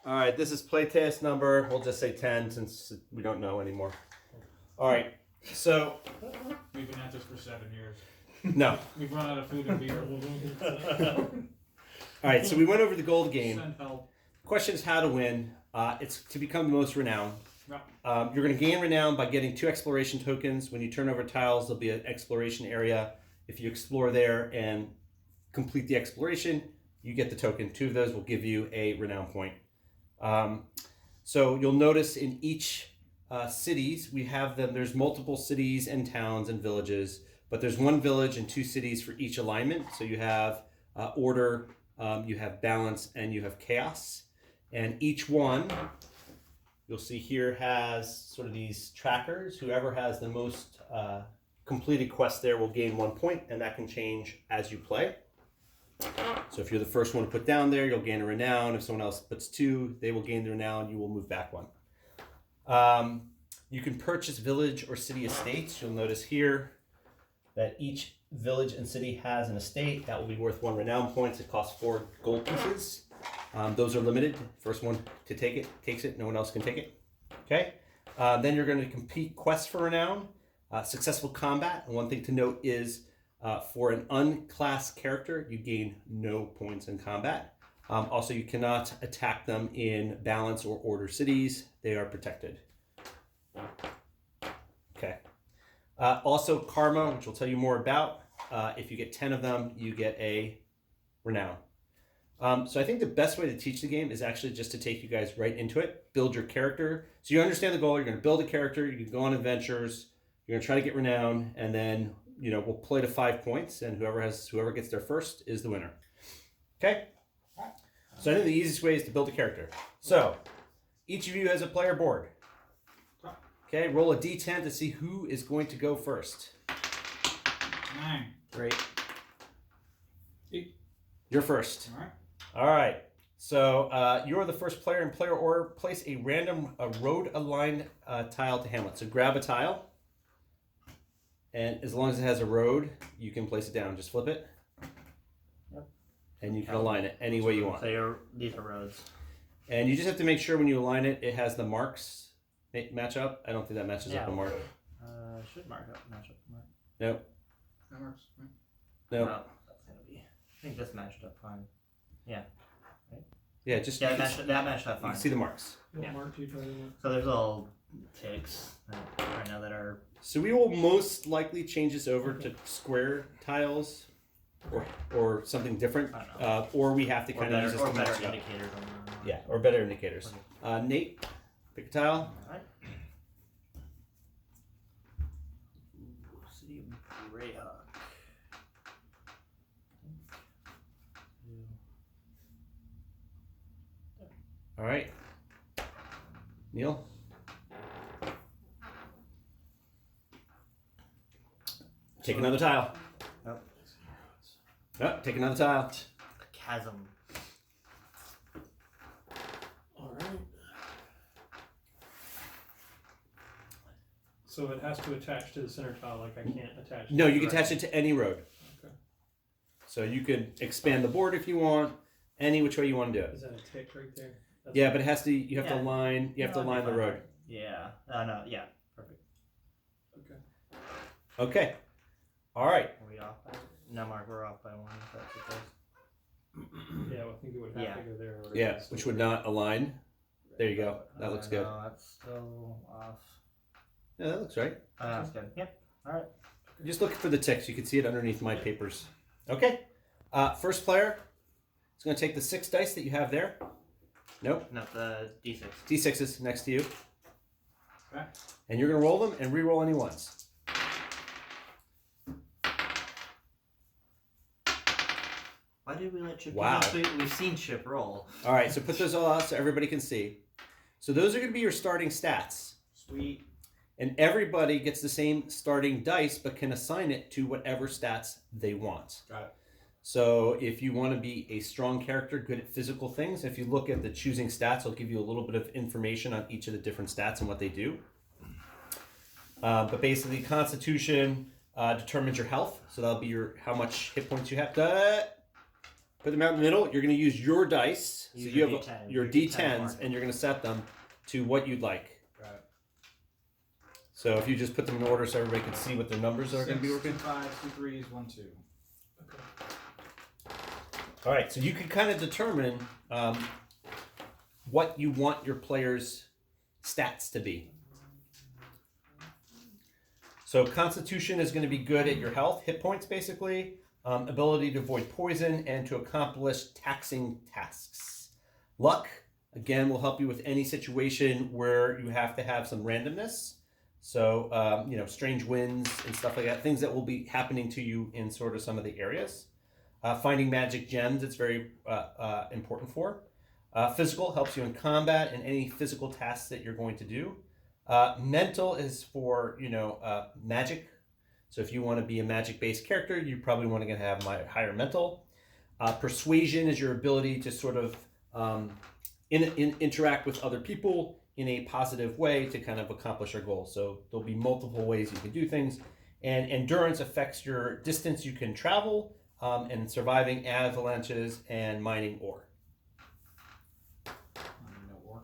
All right, this is playtest number. We'll just say 10 since we don't know anymore. All right, so We've been at this for 7 years. no. We've run out of food and beer. All right, so we went over the gold game. Send help. Question is how to win. It's to become the most renowned. Yeah. You're going to gain renown by getting 2 exploration tokens. When you turn over tiles, there'll be an exploration area. If you explore there and complete the exploration, you get the token. 2 of those will give you a renown point. So you'll notice in each cities, we have them. There's multiple cities and towns and villages, but there's 1 village and 2 cities for each alignment. So you have order, you have balance, and you have chaos. And each one, you'll see here, has sort of these trackers. Whoever has the most completed quests there will gain 1 point, and that can change as you play. So if you're the first one to put down there, you'll gain a renown. If someone else puts 2, they will gain the renown. You will move back 1. You can purchase village or city estates. You'll notice here that each village and city has an estate. That will be worth 1 renown points. It costs 4 gold pieces. Those are limited. First one to take it takes it. No one else can take it. Okay. Then you're going to compete quests for renown. Successful combat. And one thing to note is for an unclassed character, you gain no points in combat. Also, you cannot attack them in balance or order cities. They are protected. Okay. Also, karma, which we'll tell you more about. If you get 10 of them, you get a renown. So I think the best way to teach the game is actually just to take you guys right into it. Build your character. So you understand the goal. You're going to build a character. You can go on adventures. You're going to try to get renown. And then, we'll play to 5 points. And whoever gets there first is the winner. Okay? So I think the easiest way is to build a character. So each of you has a player board. Okay, roll a d10 to see who is going to go first. 9. Great. 8. You're first. All right. All right. So you're the first player in player order. Place a random road-aligned tile to Hamlet. So grab a tile. And as long as it has a road, you can place it down. Just flip it. Yep. And you can align it any way you want. So these are roads. And you just have to make sure when you align it, it has the marks match up. I don't think that matches up Yeah. the mark. Should match up the mark. Nope. That works. Right. Nope. No, that's gonna be. I think this matched up fine. Yeah, just Yeah, that matched up you fine. can see the marks. What mark do you try to mark? So there's little ticks right now that are. So we will most likely change this over to square tiles, or something different, I don't know. or we have to Or kind of use better, this or to better match it up. indicators on the. Yeah, or better indicators. Nate, pick a tile. Alright. Ooh, City of Greyhawk. All right. Neil. Take another tile. Nope. Oh, take another tile. Chasm. All right. So it has to attach to the center tile. Like I can't attach. No, you can direct- attach it to any road. Okay. So you could expand the board if you want, any which way you want to do it. Is that a tick right there? That's Yeah, but it has to. You have to Yeah. line. You have to No, line it'll the be road. fine. Yeah. No. Yeah. Perfect. Okay. Okay. All right. Are we off by? No, Mark. We're off by 1. If that's the case. Yeah, well, I think it would have Yeah. to go there. or Yeah, it's which still- would not align. There you go. That looks good. No, that's still off. Yeah, that looks right. That's good. Yep. All right. Just look for the ticks. You can see it underneath my papers. Okay. First player is going to take the 6 dice that you have there. Nope. No, the D6. D6s next to you. Okay. And you're going to roll them and re-roll any ones. Why did we let Chip? Wow. We've seen Chip roll. All right, so put those all out so everybody can see. So those are going to be your starting stats. Sweet. And everybody gets the same starting dice but can assign it to whatever stats they want. Got it. So if you want to be a strong character, good at physical things, if you look at the choosing stats, it'll give you a little bit of information on each of the different stats and what they do. But basically, Constitution determines your health. So that'll be how much hit points you have. Put them out in the middle. You're going to use your dice. So Use you your have D10s, your your D10 D10s, marker. and you're going to set them to what you'd like. Got it. So if you just put them in order so everybody can see what their numbers are going to be 6, working. 2 5s, 2 3s, 1 2. Okay. All right, so you can kind of determine what you want your players' stats to be. So Constitution is going to be good at your health, hit points basically, ability to avoid poison, and to accomplish taxing tasks. Luck, again, will help you with any situation where you have to have some randomness. So, strange winds and stuff like that, things that will be happening to you in sort of some of the areas. Finding magic gems, it's very important for. Physical helps you in combat and any physical tasks that you're going to do. Mental is for, magic. So if you want to be a magic-based character, you probably want to have higher mental. Persuasion is your ability to sort of interact with other people in a positive way to kind of accomplish your goal. So there'll be multiple ways you can do things. And endurance affects your distance you can travel and surviving avalanches and mining ore. No ore.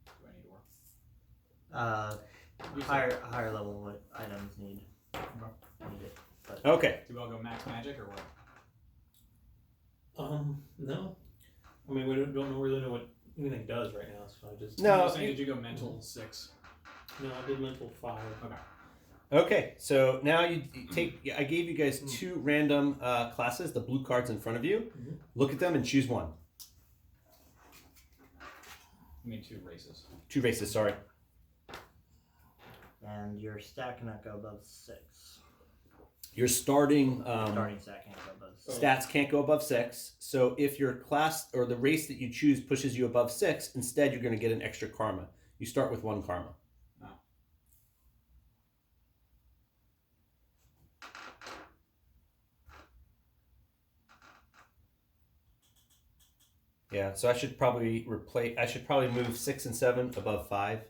Do I need ore? Higher level items need it. But Okay. Do we all go max magic or what? No. I mean, we don't really know what anything does right now, so I just. No, I was saying, did you go mental 6? No, I did mental 5. Okay. Okay, so now you take. I gave you guys 2 random classes, the blue cards in front of you. Mhm. Look at them and choose one. I mean 2 races. 2 races, sorry. and your stat cannot go above 6. Your starting Starting stat can't go above 6. stats can't go above 6. So if your class or the race that you choose pushes you above 6, instead you're going to get an extra karma. You start with 1 karma. Yeah, so I should probably move 6 and 7 above 5.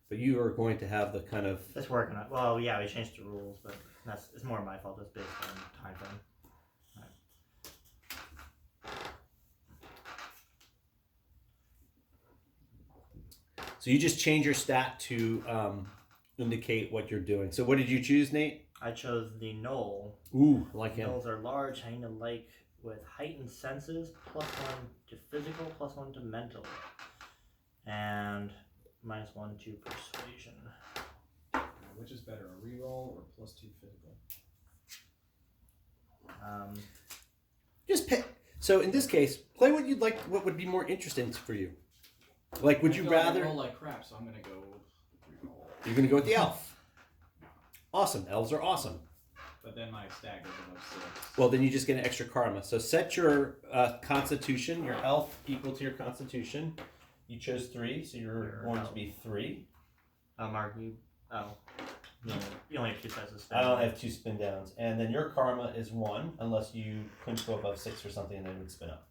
But you are going to have the kind of It's working on. Well, yeah, we changed the rules, but it's more my fault. It's based on time frame. So you just change your stat to indicate what you're doing. So what did you choose, Nate? I chose the Knoll. Ooh, I like him. Knolls are large, hyena like, with heightened senses, +1 to physical, +1 to mental, and -1 to persuasion. Which is better, a reroll or +2 physical? Just pick. So in this case, play what you'd like. What would be more interesting for you? Like, would I you feel like I rather? roll like crap, so I'm gonna go reroll. You're gonna go with the elf. Awesome. Elves are awesome. But then my stat goes above 6. Well, then you just get an extra karma. So set your constitution, your elf equal to your constitution. You chose 3, so you're going to be 3. Mark, you. Oh. You only have 2 sets of spin. I only have 2 spin downs. And then your karma is 1, unless you couldn't go above 6 or something, and then it would spin up.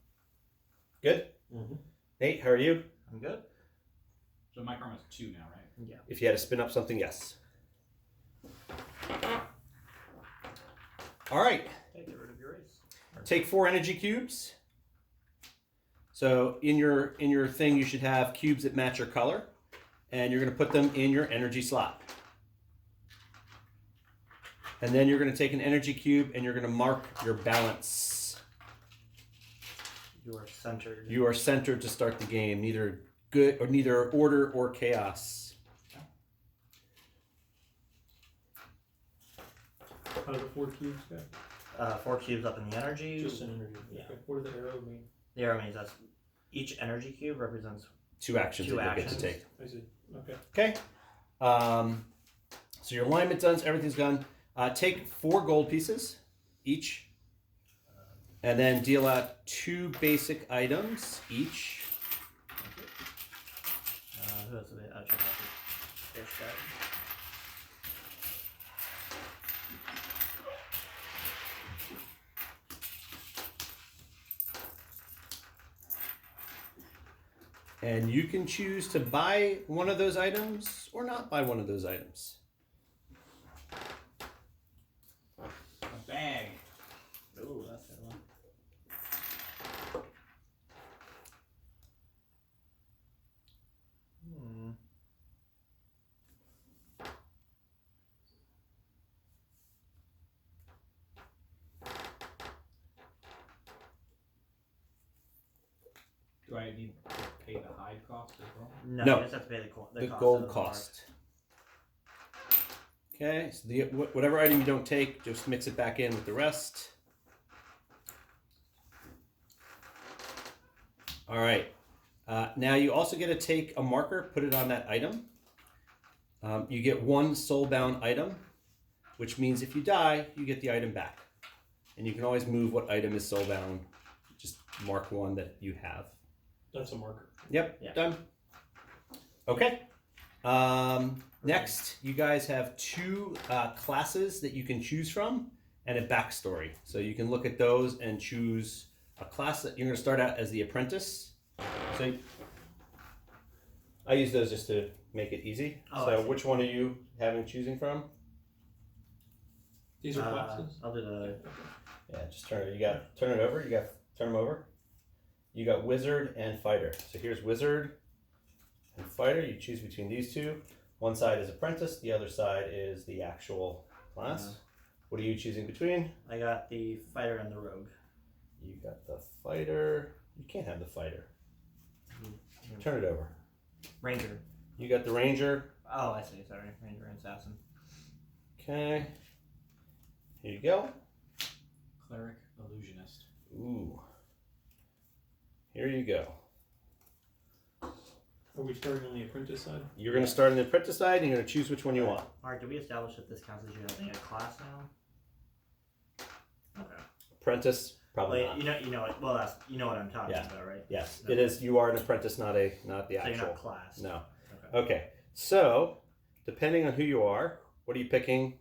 Good? Mm-hmm. Nate, how are you? I'm good. So my karma's 2 now, right? Yeah. If you had to spin up something, yes. All right. Get rid of your race. Take 4 energy cubes. So in your thing, you should have cubes that match your color, and you're going to put them in your energy slot. And then you're going to take an energy cube and you're going to mark your balance. You are centered. You are centered to start the game, neither order or chaos. How do the 4 cubes go? 4 cubes up in the energy. Just an energy. Yeah. Okay. What does the arrow mean? The arrow means that's each energy cube represents 2 actions 2 that you'll get actions. to take. I see. Okay. Okay. So your alignment done, everything's done. Take 4 gold pieces each, and then deal out 2 basic items each. who has the check out the fish guy. And you can choose to buy one of those items or not buy one of those items. A bag. Ooh, that's a good one. Do I need to pay the hide cost as well? No, No. you just have to pay the cost gold of the cost. Okay, so whatever item you don't take, just mix it back in with the rest. All right. Now you also get to take a marker, put it on that item. You get one soulbound item, which means if you die, you get the item back. And you can always move what item is soulbound. Just mark one that you have. That's a marker. Yep, Yeah. done. Okay. Next, you guys have two classes that you can choose from and a backstory. So you can look at those and choose a class that you're going to start out as the apprentice. So I use those just to make it easy. Oh, I So see. which one are you having choosing from? These are classes. I'll do the. Yeah, just turn it. Turn it over. Turn them over. You got wizard and fighter. So here's wizard and fighter. You choose between these two. One side is apprentice. The other side is the actual class. What are you choosing between? I got the fighter and the rogue. You got the fighter. You can't have the fighter. Turn it over. Ranger. You got the ranger. Oh, I see. Sorry, ranger and assassin. Okay. Here you go. Cleric, illusionist. Ooh. Here you go. Are we starting on the apprentice side? You're going to start on the apprentice side, and you're going to choose which one you want. Alright, did we establish that this counts as you having a class now? Okay. Apprentice, probably Well, not. you know what? Well, that's what I'm talking Yeah. about, right? Yes, No. it is. You are an apprentice, not the So you're actual. not class. No. Okay. Okay. So, depending on who you are, what are you picking?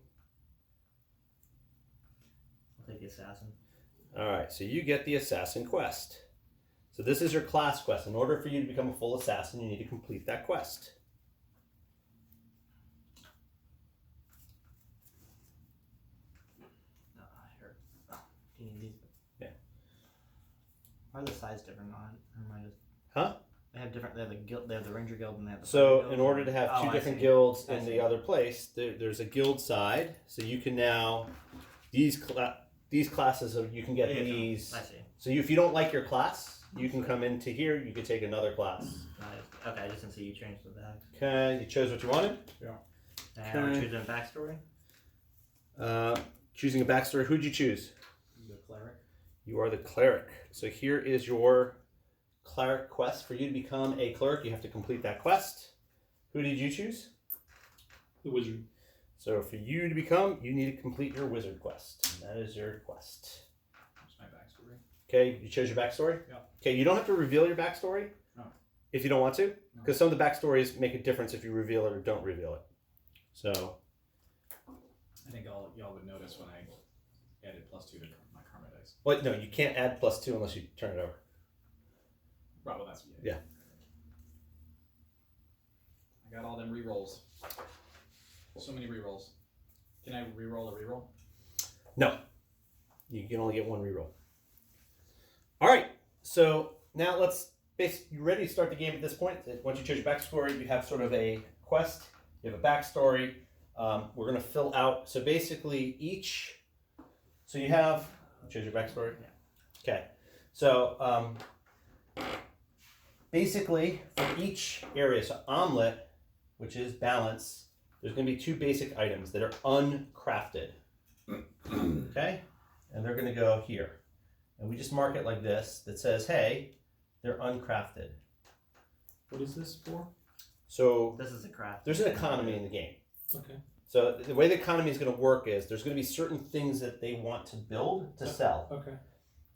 I'll take the assassin. All right. So you get the assassin quest. So this is your class quest. In order for you to become a full assassin, you need to complete that quest. Here. Oh, do you need these? Yeah. Why are the size different on it? Or am I just? Huh? They have different. They have the guild. They have the ranger guild, and they have the. So fighter in guild, order and- to have Oh, two I different see. guilds I in see. the other place, there's a guild side. So you can now these classes of you can get Yeah, these. I see. So if you don't like your class, you can come into here. You can take another class. Nice. Okay, I just didn't see you change the back. Okay, you chose what you wanted. And we're Okay. choosing a backstory. Choosing a backstory. Who'd you choose? The cleric. You are the cleric. So here is your cleric quest. For you to become a cleric, you have to complete that quest. Who did you choose? The wizard. So for you to become, you need to complete your wizard quest. And that is your quest. That's my backstory. Okay, you chose your backstory? Yeah. Okay, you don't have to reveal your backstory No. if you don't want to. No. Because some of the backstories make a difference if you reveal it or don't reveal it. So, I think y'all would notice when I added +2 to my karma dice. well, no, you can't add +2 unless you turn it over. Right, well, that's Yeah. I got all them rerolls. So many rerolls. Can I reroll a reroll? No. You can only get one reroll. All right. So now you ready to start the game at this point? Once you choose your backstory, you have sort of a quest. You have a backstory. We're going to fill out. So basically so you have, choose your backstory? Yeah. Okay. So basically for each area, so omelet, which is balance, there's going to be two basic items that are uncrafted. Okay? And they're going to go here. And we just mark it like this that says, hey, they're uncrafted. What is this for? So This is a craft. there's an economy in the game. Okay. So the way the economy is going to work is there's going to be certain things that they want to build to sell. Okay.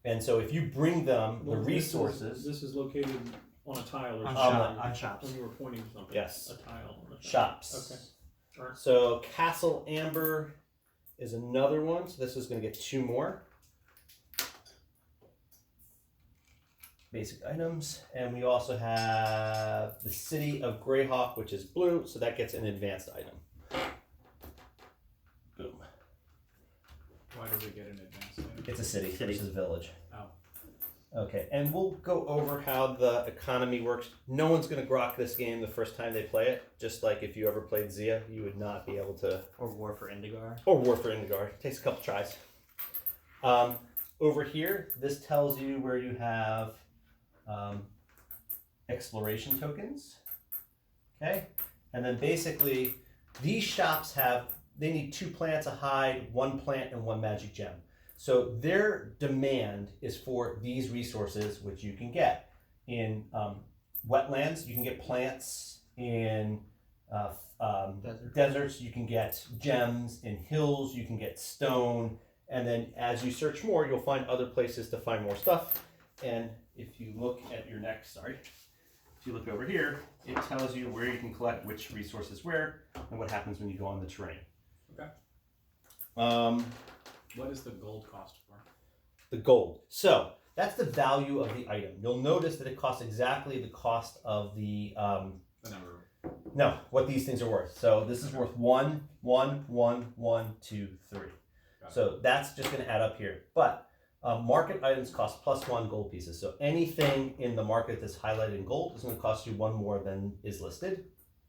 And so if you bring them the Well, resources, This is located on a tile or On, something. on shops. When you were pointing to something. Yes. A tile on a tile. shops. Okay. Sure. So Castle Amber is another one. So this is going to get two more basic items. And we also have the City of Greyhawk, which is blue. So that gets an advanced item. Boom. Why does it get an advanced item? It's a city City. versus village. Oh. Okay, and we'll go over how the economy works. No one's going to grok this game the first time they play it. Just like if you ever played Zia, you would not be able to. Or War for Indigar. Or War for Indegard. It takes a couple tries. Over here, this tells you where you have exploration tokens. Okay, and then basically these shops they need 2 plants, a hide, 1 plant, and 1 magic gem. So their demand is for these resources, which you can get in wetlands. You can get plants in deserts. You can get gems in hills. You can get stone. And then as you search more, you'll find other places to find more stuff. And if you look at your next, if you look over here, it tells you where you can collect which resources where and what happens when you go on the terrain. Okay. What is the gold cost for? The gold. So that's the value of the item. You'll notice that it costs exactly the cost of the The number. no, what these things are worth. So this is worth 1, 1, 1, 1, 2, 3. So that's just going to add up here. But market items cost +1 gold pieces. So anything in the market that's highlighted in gold is going to cost you 1 more than is listed.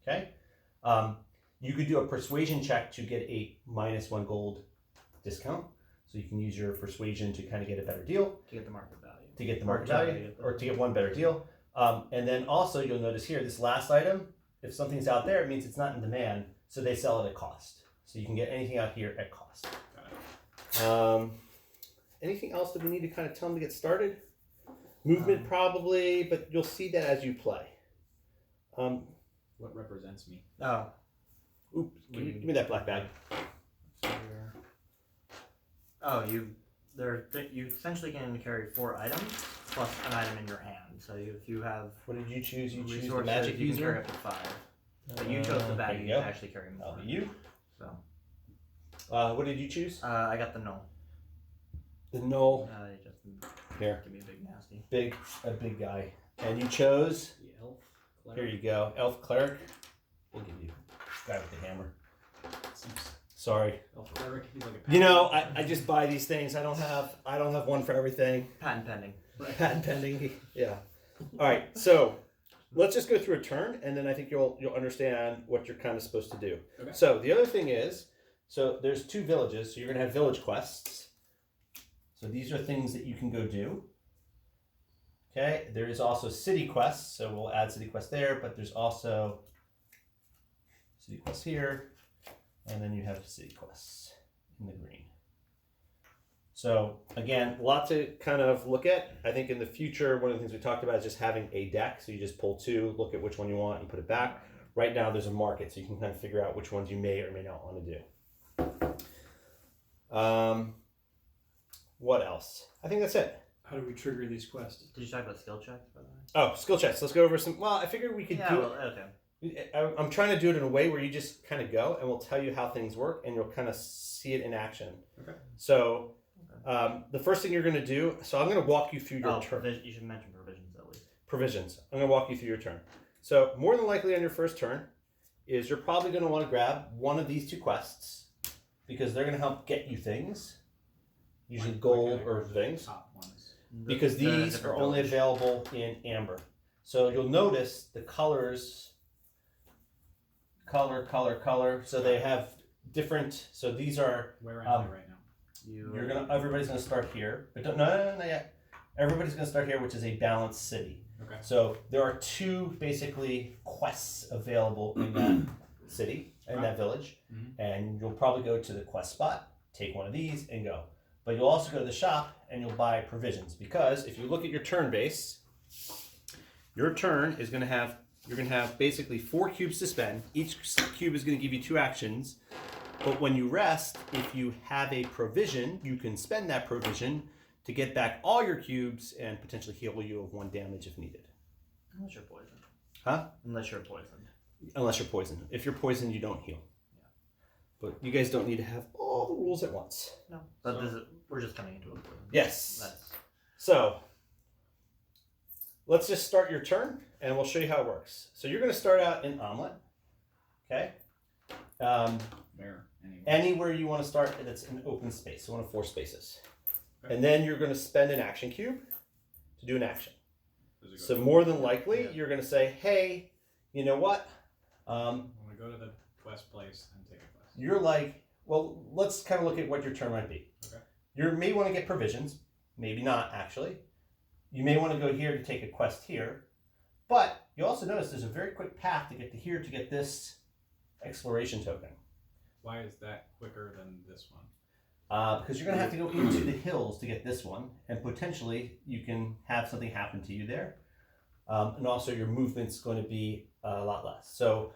Okay. You could do a persuasion check to get a -1 gold discount. So you can use your persuasion to kind of get a better deal. To get the market value. To get the market value, or to get one better deal. And then also you'll notice here, this last item, if something's out there, it means it's not in demand. So they sell it at cost. So you can get anything out here at cost. Anything else that we need to kind of tell them to get started? Movement probably, but you'll see that as you play. What represents me? Oh. Oops, give me that black bag. Oh, you essentially can carry 4 items plus an item in your hand. So if you have What did you choose? You choose the resources, magic you can carry user? up to 5. But you chose the bag, there you you can go. actually carry more. That'll be you. So What did you choose? I got the null. The null. Just Here. give me a big nasty. A big guy. And you chose? The elf. Here you go. Elf cleric. We'll give you guy with the hammer. Sorry. Elf cleric. He's like a You know, I just buy these things. I don't have one for everything. Patent pending. Patent pending. Yeah. All right. So let's just go through a turn, and then I think you'll understand what you're kind of supposed to do. Okay. So the other thing is, so there's 2 villages. So you're gonna have village quests. So these are things that you can go do. Okay. There is also city quests. So we'll add city quests there, but there's also city quests here, and then you have city quests in the green. So again, a lot to kind of look at. I think in the future, one of the things we talked about is just having a deck. So you just pull 2, look at which one you want, and put it back. Right now, there's a market, so you can kind of figure out which ones you may or may not want to do. What else? I think that's it. How do we trigger these quests? Did you talk about skill checks, by the way? Oh, skill checks. Let's go over some. Well, I figured we could Yeah, do well, okay. I'm trying to do it in a way where you just kind of go, and we'll tell you how things work, and you'll kind of see it in action. Okay. So the first thing you're going to do, so I'm going to walk you through your turn. You should mention provisions at least. Provisions. I'm going to walk you through your turn. So more than likely on your first turn is you're probably going to want to grab one of these 2 quests because they're going to help get you things, usually gold or things, Top ones. because these different are only village. available in amber. So you'll notice the colors, color. So they have different. So these are. Where am I right now? Everybody's gonna start here, but no, yet. Everybody's gonna start here, which is a balanced city. Okay. So there are 2 basically quests available in that city, in that village, and you'll probably go to the quest spot, take one of these, and go. But you'll also go to the shop and you'll buy provisions because if you look at your turn base, your turn is gonna have basically 4 cubes to spend. Each cube is gonna give you 2 actions. But when you rest, if you have a provision, you can spend that provision to get back all your cubes and potentially heal you of 1 damage if needed. Unless you're poisoned. Huh? Unless you're poisoned. Unless you're poisoned. If you're poisoned, you don't heal. Yeah. But you guys don't need to have all the rules at once. No. But we're just coming into it. Yes. So, let's just start your turn and we'll show you how it works. So you're going to start out in Omelet. Okay? Where? Anyway. Anywhere you want to start that's an open space, so one of 4 spaces. Okay. And then you're going to spend an action cube to do an action. Does it go So to- more than likely, Yeah. you're going to say, hey, you know what? I'm gonna go to the quest place and take a quest. You're like, well, let's kind of look at what your turn might be. Okay. You may want to get provisions. Maybe not, actually. You may want to go here to take a quest here. But you also notice there's a very quick path to get to here to get this exploration token. Why is that quicker than this one? Because you're going to have to go into the hills to get this one, and potentially you can have something happen to you there. And also your movement's going to be a lot less. So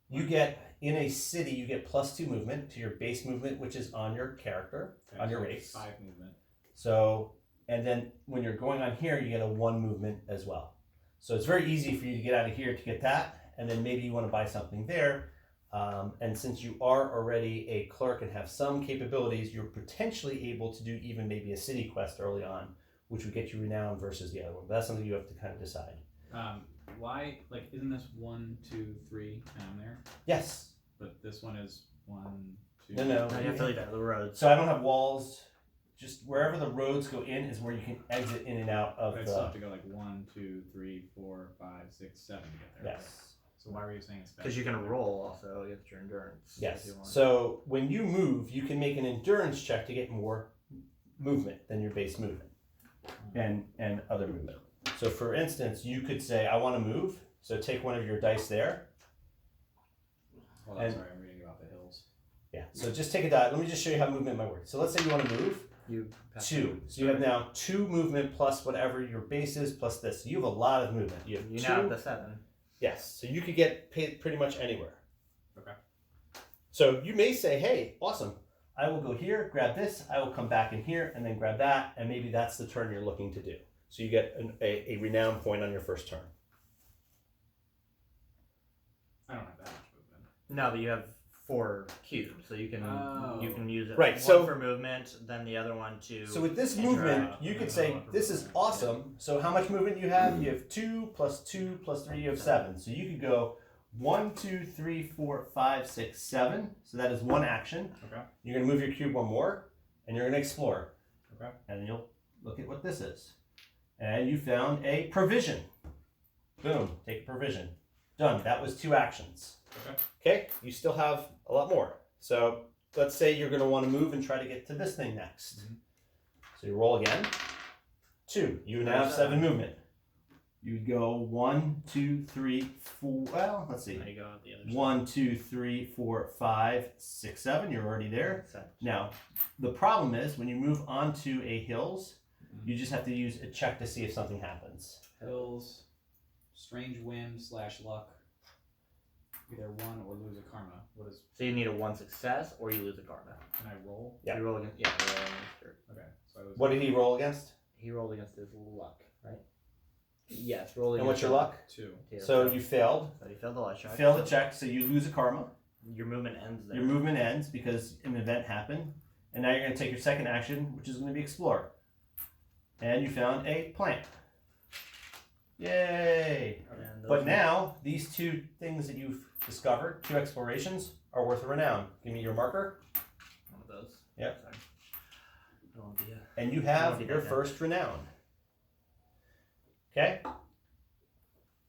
you get, in a city, you get +2 movement to your base movement, which is on your character, Okay, on your so race. 5 movement. So, and then when you're going on here, you get a 1 movement as well. So it's very easy for you to get out of here to get that, and then maybe you want to buy something there. And since you are already a clerk and have some capabilities, you're potentially able to do even maybe a city quest early on, which would get you renown versus the other one. But that's something you have to kind of decide. Why, like, isn't this 1, 2, 3, and I'm there? Yes. But this one is 1, 2. No. No, you have to leave out the roads. So I don't have walls. Just wherever the roads go in is where you can exit in and out of But I still have the. to go like 1, 2, 3, 4, 5, 6, 7 to get there. Yes. So why were you saying it's Because you can roll also against your endurance. Yes. If you want. So when you move, you can make an endurance check to get more movement than your base movement and other movement. So for instance, you could say, I want to move. So take one of your dice there. Hold on, And- sorry, I'm reading about the hills. Yeah. So just take a die. Let me just show you how movement might work. So let's say you want to move You have 2. So you have now 2 movement plus whatever your base is plus this. So you have a lot of movement. You have You 2. now have the 7. Yes, so you could get paid pretty much anywhere. Okay. So you may say, hey, awesome, I will go here, grab this, I will come back in here, and then grab that, and maybe that's the turn you're looking to do. So you get a renown point on your first turn. I don't have that much movement. No, but you have 4 cubes, so you can Oh. use it. Right, One so- for movement, then the other one to. So with this interact. movement, you could say, this is awesome. So how much movement you have? You have 2 plus 2 plus 3, you have 7. So you could go 1, 2, 3, 4, 5, 6, 7. So that is 1 action. Okay. You're going to move your cube 1 more, and you're going to explore. Okay. And you'll look at what this is. And you found a provision. Boom, take a provision. Done. That was 2 actions. Okay. Okay, you still have a lot more. So let's say you're going to want to move and try to get to this thing next. Mhm. So you roll again. 2. You now have 7 movement. You'd go 1, 2, 3, 4. Well, let's see. There you go on the other side. 1, 2, 3, 4, 5, 6, 7. You're already there. Seven. Now, the problem is when you move onto a hills, you just have to use a check to see if something happens. Hills, strange wind / luck. Either 1 or lose a karma. What is? So you need a 1 success or you lose a karma. Can I roll? Yeah. You roll against. Yeah, you roll against your. Okay. So I lose. What did he roll against? He rolled against his luck, right? Yes, roll And against. what's your luck? 2. Yeah, So you failed. So you failed the luck check. Failed the check, so you lose a karma. Your movement ends there. Your movement ends because an event happened. And now you're going to take your second action, which is going to be explore. And you found a plant. Yay! And those But now, these 2 things that you've discovered, 2 explorations, are worth a renown. Give me your marker. One of those. Yep. Sorry. That won't be a- And you That have won't be your that first renown. Okay?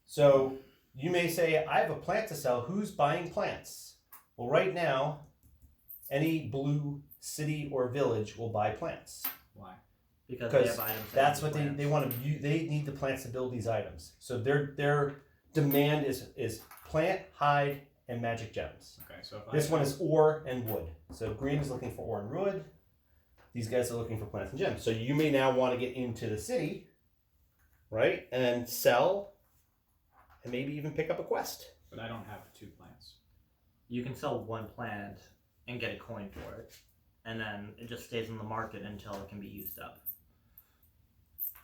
So you may say, I have a plant to sell. Who's buying plants? Well, right now, any blue city or village will buy plants. Because they Because have items. that That's use what plants. they want to use. They need the plants to build these items. So their demand is plant, hide, and magic gems. Okay. So if This one is ore and wood. So green is looking for ore and wood. These guys are looking for plants and gems. So you may now want to get into the city, right? And sell, and maybe even pick up a quest. But I don't have 2 plants. You can sell 1 plant and get a coin for it, and then it just stays in the market until it can be used up.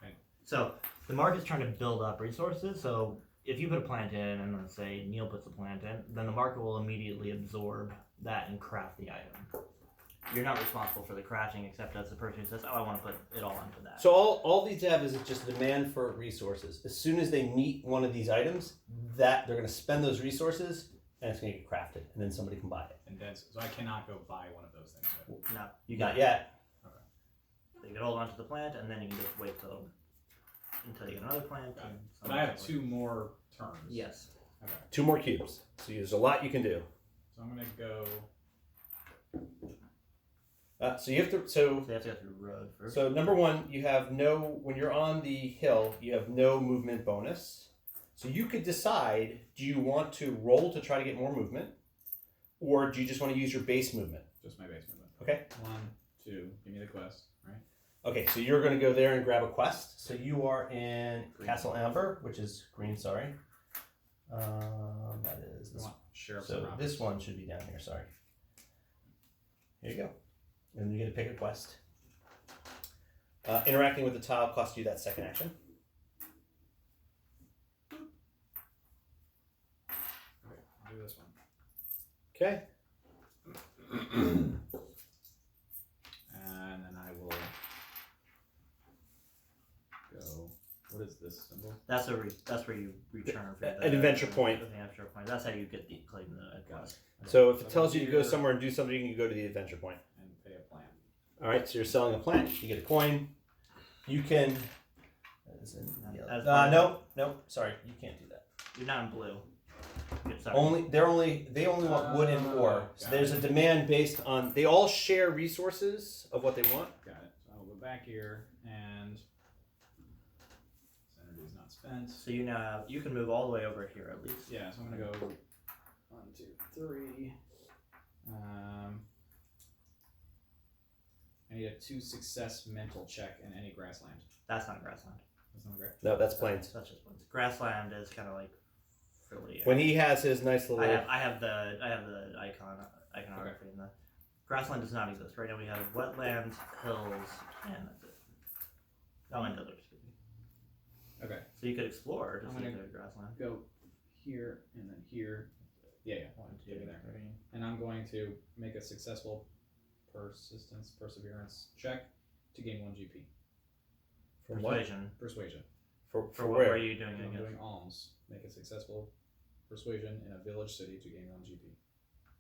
Right. So the market's trying to build up resources. So if you put a plant in, and then say Neil puts a plant in, then the market will immediately absorb that and craft the item. You're not responsible for the crafting, except as the person who says, "Oh, I want to put it all into that." So all these have is just demand for resources. As soon as they meet one of these items, that they're going to spend those resources, and it's going to get crafted, and then somebody can buy it. And then, so I cannot go buy one of those things. Right? no, you Not got yet. You can hold on to the plant, and then you can just wait until you get another plant. Got it. and But I have 2 more turns. Yes. Okay. 2 more cubes. So there's a lot you can do. So I'm gonna go. So you have to. So you have to go through the road first. So number 1, you have no. When you're on the hill, you have no movement bonus. So you could decide, do you want to roll to try to get more movement, or do you just want to use your base movement? Just my base movement. Okay. 1, 2. Give me the quest. Right. Okay, so you're going to go there and grab a quest. So you are in Green. Castle Amber, which is green, sorry. That is this one. Sheriff's So Office. this one should be down here, sorry. Here you go. And you get to pick a quest. Interacting with the tile costs you that second action. Okay, I'll do this one. Okay. And then I will go. What is this symbol? That's that's where you return for An adventure point. An adventure point. That's how you get the claim the quest. So if it tells you to go somewhere and do something, you can go to the adventure point. And pay a plant. All right, so you're selling a plant. You get a coin. You can. No, sorry, you can't do that. You're not in blue. Sorry. They only want wood and ore. So got there's a demand based on. They all share resources of what they want. Got it. So I'll go back here and this energy is not spent. So you now have, you can move all the way over here at least. Yeah, so I'm gonna go 1, 2, 3. I need a 2 success mental check in any grassland. That's not grassland. That's not great. No, that's plains. That's just plains. Grassland is kind of like really. When he has his nice little. I have the iconography in the grassland does not exist right now. We have wetlands, hills, and that's it. Oh, and others. Okay. So you could explore to I'm see gonna- if there's grassland. Go here and then here. Yeah. 1, 2, Give me there. 3. And I'm going to make a successful perseverance check to gain 1 GP. From what? Persuasion. Persuasion. For What where? were you doing I'm against? doing alms. Make a successful persuasion in a village city to gain 1 GP.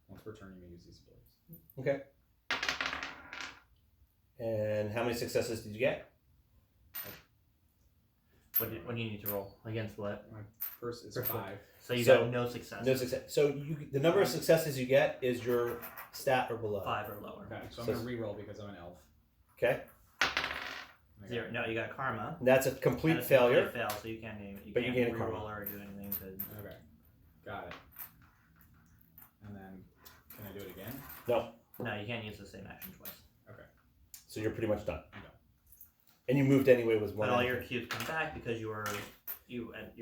Once per turn, you may use these abilities. And how many successes did you get? What do you need to roll against what? My first is First one. 5. So you So, got no success. No success. So the number of successes you get is your stat or below. 5 or lower. Okay, so I'm So- going to re-roll because I'm an elf. Okay. I got 0. No, you got karma. And that's a complete And it's a failure. complete fail, so you can't even. But you can't gain a karma. re-roll or do anything to. Okay, got it. And then, can I do it again? No. No, you can't use the same action twice. So you're pretty much done. I'm done. And you moved anyway with one. But all action. your cubes come back because your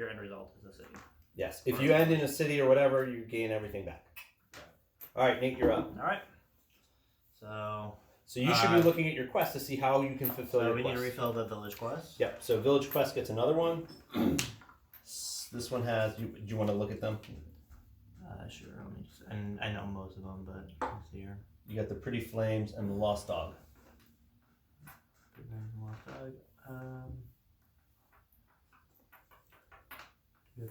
end result is a city. Yes. If you end in a city or whatever, you gain everything back. All right, Nate, you're up. All right. So So you should be looking at your quest to see how you can fulfill your we quest. need to refill the village quest. Yep. So village quest gets another one. This one has. Do you want to look at them? Sure. Let me just, and I know most of them, but let's see here. You got the pretty flames and the lost dog. Yep.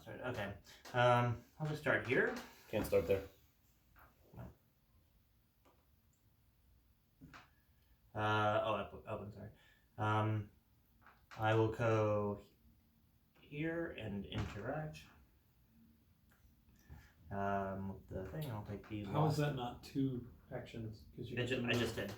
Sorry. Okay. I'll just start here. Can't start there. Open. Sorry. I will go here and interact. With the thing, I'll take the. How is that not 2 actions? Because I just did.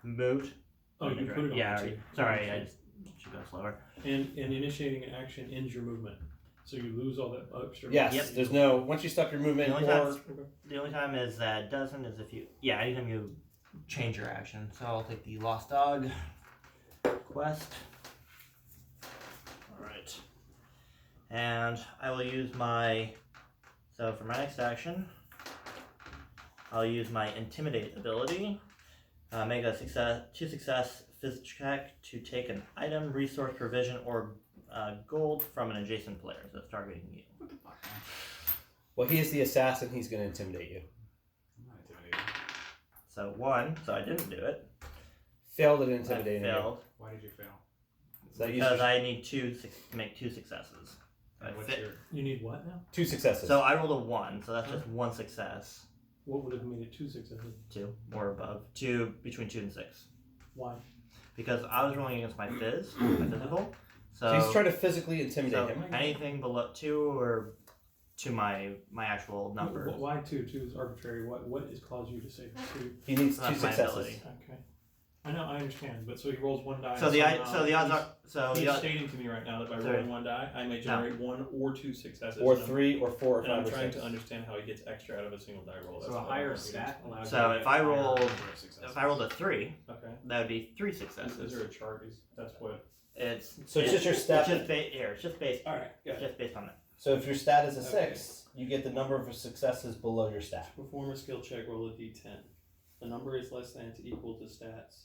Moved. Oh, you put it on. Yeah. two. Already. Sorry, I just should go slower. And initiating an action ends your movement, so you lose all that extra. Yes. Yep. There's no. Once you stop your movement, The only or time- The only time is that it doesn't is if you. Yeah, anytime you change your action. So I'll take the lost dog quest. All right. And I will use my. So for my next action, I'll use my intimidate ability. Make a 2 success physics check to take an item, resource, provision, or gold from an adjacent player that's targeting you. What the fuck, man? well, he is the assassin. He's going to intimidate you. I'm not intimidated. So 1, so I didn't do it. Failed at I intimidating you. failed Why did you fail? So that because uses I need to make 2 successes. And what's fit- your... You need what now? 2 successes. So I rolled a 1, so that's just 1 success. What would have made it 2 successes? 2 or above. 2 between 2 and 6. Why? Because I was rolling against my phys, my physical. So he's trying to physically intimidate So him. anything below 2 or to my actual number. Why two? Two is arbitrary. What is caused you to say two? He needs So two that's my successes. ability. Okay. I know, I understand, but so he rolls one die. So and the somehow odds he's are stating to me right now that by Sorry. rolling one die, I may generate one or two successes. Or and I'm- 3 or 4 or And 5 I'm or trying 6. to understand how he gets extra out of a single die roll. So a all I higher want to do. stat allows So you to if get I higher rolled- number of successes. if I rolled a 3, Okay. that would be 3 Is successes. there a chart? That's what. It's So it's just your stat. It's just it's just based. Alright, It's just based on that. So if your stat is a Okay. 6, you get the number of successes below your stat. Perform a skill check, roll a d10. The number is less than to equal to stats.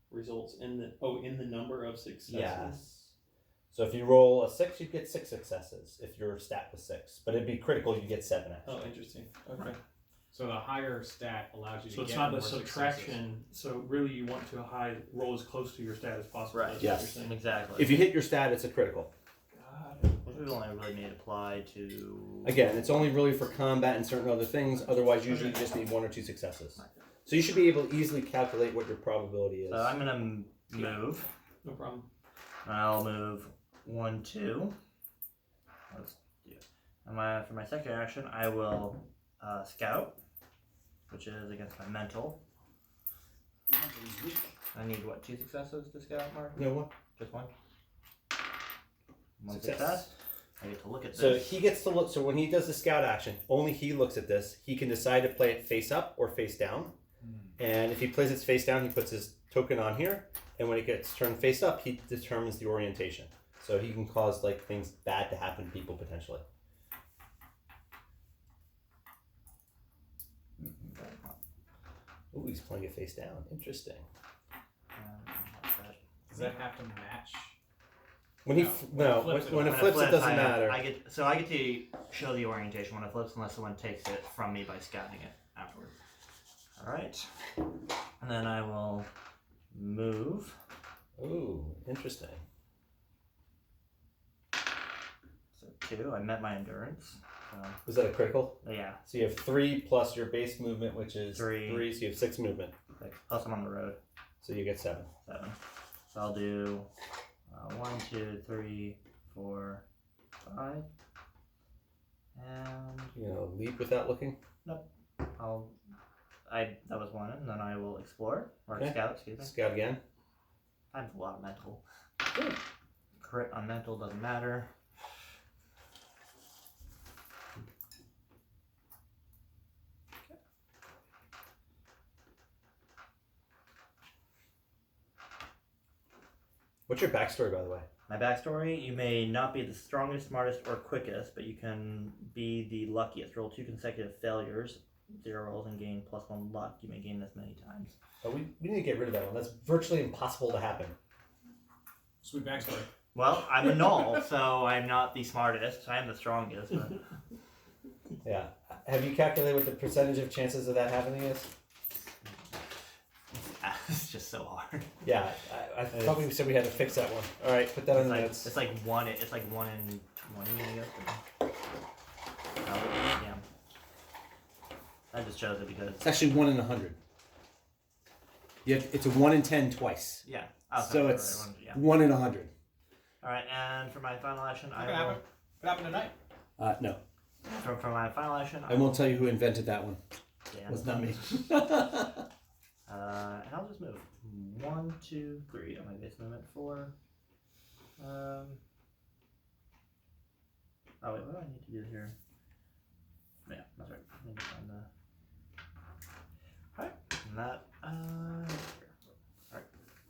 Results in the number of successes. Yes. So if you roll a 6, you get 6 successes if your stat was 6. But it'd be critical, you get 7 actually. Oh, interesting. Okay. So the higher stat allows you to So it's get not more the successes. subtraction. So really, you want to roll as close to your stat as possible. Right. That's Yes. What you're saying. Exactly. If you hit your stat, it's a critical. Got it. Which we've only really made apply to. Again, it's only really for combat and certain other things. Otherwise, usually you just need 1 or 2 successes. So you should be able to easily calculate what your probability is. So I'm gonna move. No problem. I'll move 1, 2. Let's do. And for my second action, I will scout, which is against my mental. I need what, 2 successes to scout, Mark? No one. Just one. One Success. success. I get to look at So this. he gets to look. So when he does the scout action, only he looks at this. He can decide to play it face up or face down. And if he plays it face down, he puts his token on here. And when it gets turned face up, he determines the orientation. So he can cause like things bad to happen to people potentially. Ooh, he's playing it face down. Interesting. Does that have to match? When he No, when it flips, it doesn't matter. I get to show the orientation when it flips, unless someone takes it from me by scouting it afterwards. All right, and then I will move. Ooh, interesting. So 2. I met my endurance. Was that a critical? Yeah, So you have 3 plus your base movement, which is 3. 3. So you have 6 movement. 6. Plus I'm on the road. So you get 7. 7. So I'll do 1, 2, 3, 4, 5, and You know, leap without looking. that was 1, and then I will explore or Okay. scout. Excuse me. Scout again. I have a lot of mental. Good. Crit on mental doesn't matter. What's your backstory, by the way? My backstory: you may not be the strongest, smartest, or quickest, but you can be the luckiest. Roll 2 consecutive failures, 0 rolls, and gain +1 luck. You may gain this many times. Oh, we need to get rid of that one. That's virtually impossible to happen. Sweet backstory. Well, I'm a null, so I'm not the smartest. I am the strongest. But Yeah. Have you calculated what the percentage of chances of that happening is? it's just so hard. Yeah, I thought we said we had to fix that one. All right, put that on It's the like, notes. it's like 1 in 20, I guess. Yeah. I just chose it because It's actually 1 in 100. It's a 1 in 10 twice. yeah. So it's yeah. 1 in 100. All right, and for my final action, What happened? What happened tonight? No, for my final action, I won't tell you who invented that one. Yeah. It was not me. And I'll just move 1, 2, 3 on my base movement. 4. Oh wait, what do I need to do here? Yeah, that's right. I need to find the. Alright, and that.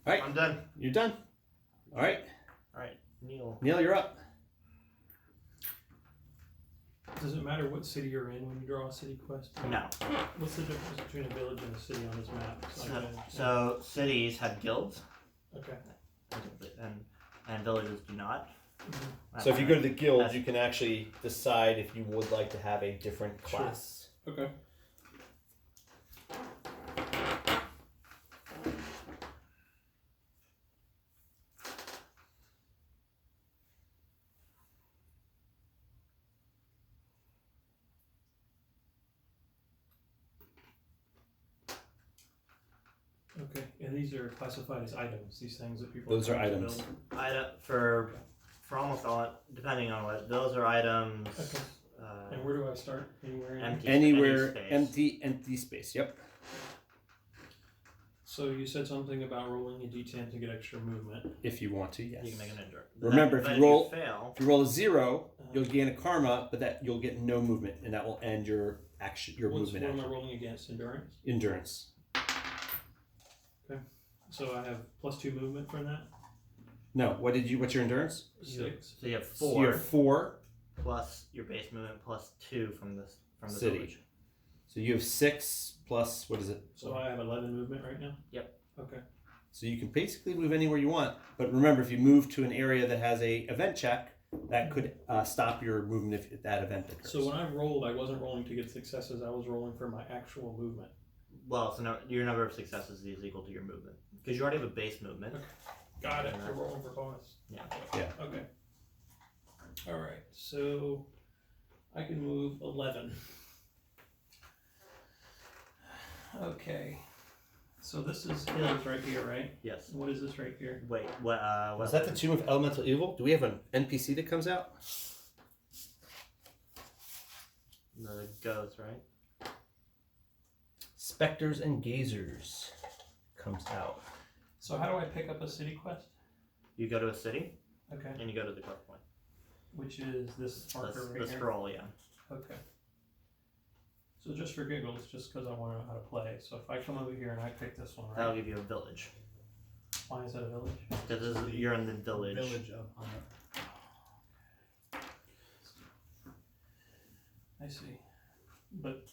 Alright. I'm done. You're done. All right, Alright, Neil. Neil, you're up. Does it matter what city you're in when you draw a city quest? No. What's the difference between a village and a city on this map? So cities have guilds, Okay. and villages do not. So if you go to the guild, That's- you can actually decide if you would like to have a different Sure. class. Okay. Okay, and these are classified as items. These things that people. Those are trying to items. build. For almost all, depending on what, those are items. Okay. And where do I start? Anywhere in? Empty. Anywhere space. empty space. Yep. So you said something about rolling a d10 to get extra movement. If you want to, yes. You can make an endurance. Remember, But if you fail, roll a 0, you'll gain a karma, but that you'll get no movement, and that will end your action, your What movement am I action. rolling against? Endurance? Endurance. So I have +2 movement for that? No. What's your endurance? 6. so you have So 4 you have 4 plus your base movement plus 2 from the City. village. So you have 6 plus what is it? So I have 11 movement right now? Yep. Okay. So you can basically move anywhere you want. But remember, if you move to an area that has a event check, that could stop your movement if that event occurs. So when I rolled, I wasn't rolling to get successes. I was rolling for my actual movement. Well, so your number of successes is equal to your movement because you already have a base movement. Okay. Got it. We're rolling for bonus. Yeah. Yeah. Okay. All right. So I can move 11. Okay. So this is hills right here, right? Yes. What is this right here? Wait. What? Was that the Tomb of Elemental Evil? Do we have an NPC that comes out? The ghost, right? Specters and Gazers comes out. So how do I pick up a city quest? You go to a city Okay. and you go to the quest point. Which is this marker right The here? scroll, yeah. Okay. So just for giggles, just because I want to know how to play. So if I come over here and I pick this one, That'll right? give you a village. Why is that a village? Because you're in the village. Village of Honor. I see. But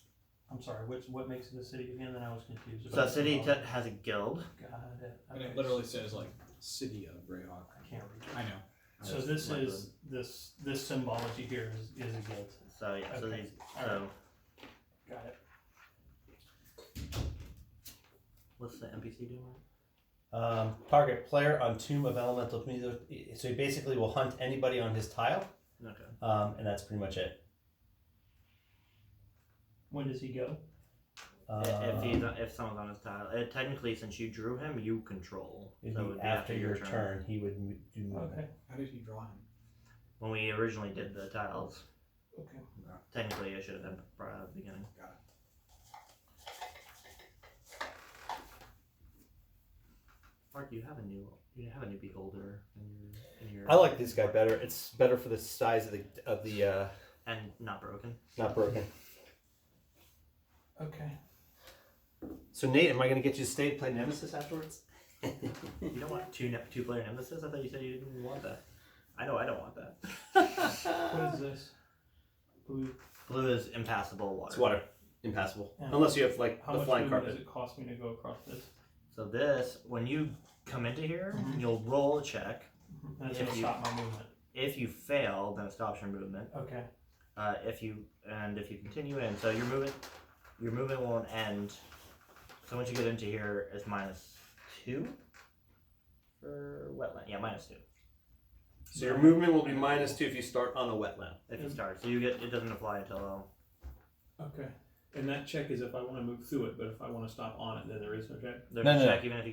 I'm sorry. What makes it a city again? Then I was confused. So a about city symbology. has a guild. Got it. And Okay. it literally says like City of Greyhawk. I can't read it. I know. So this is this symbology here is a guild. So yeah. So Okay. these. All So right. Got it. what's the NPC doing? Target player on Tomb of Elemental Community. So he basically will hunt anybody on his tile, Okay. and that's pretty much it. When does he go? If someone's on his tile, technically since you drew him, you control. It'd So be it would be after your turn, he would do movement. Okay. How did he draw him? When we originally did the tiles, Okay. technically it should have been right at the beginning. Got it. Mark, you have a new beholder in your. I like this guy better. It's better for the size of the and not broken. not broken. Okay. So Nate, am I going to get you to stay to play Nemesis afterwards? You don't want two player nemesis? I thought you said you didn't want that. I know I don't want that. What is this? Blue. Blue is impassable water. It's water, impassable, Yeah. unless you have like How the much flying movement carpet. does it cost me to go across this? So this, when you come into here, Mhm. you'll roll a check. And it's If gonna you- stop my movement. If you fail, then it stops your movement. Okay. If you continue in, so your movement won't end. So once you get into here, it's -2 for wetland. Yeah, -2 So your movement will be -2 if you start on a wetland. if you start. So it doesn't apply until. Okay. And that check is if I want to move through it, but if I want to stop on it, then there is no check. There's No, a no, check even if you get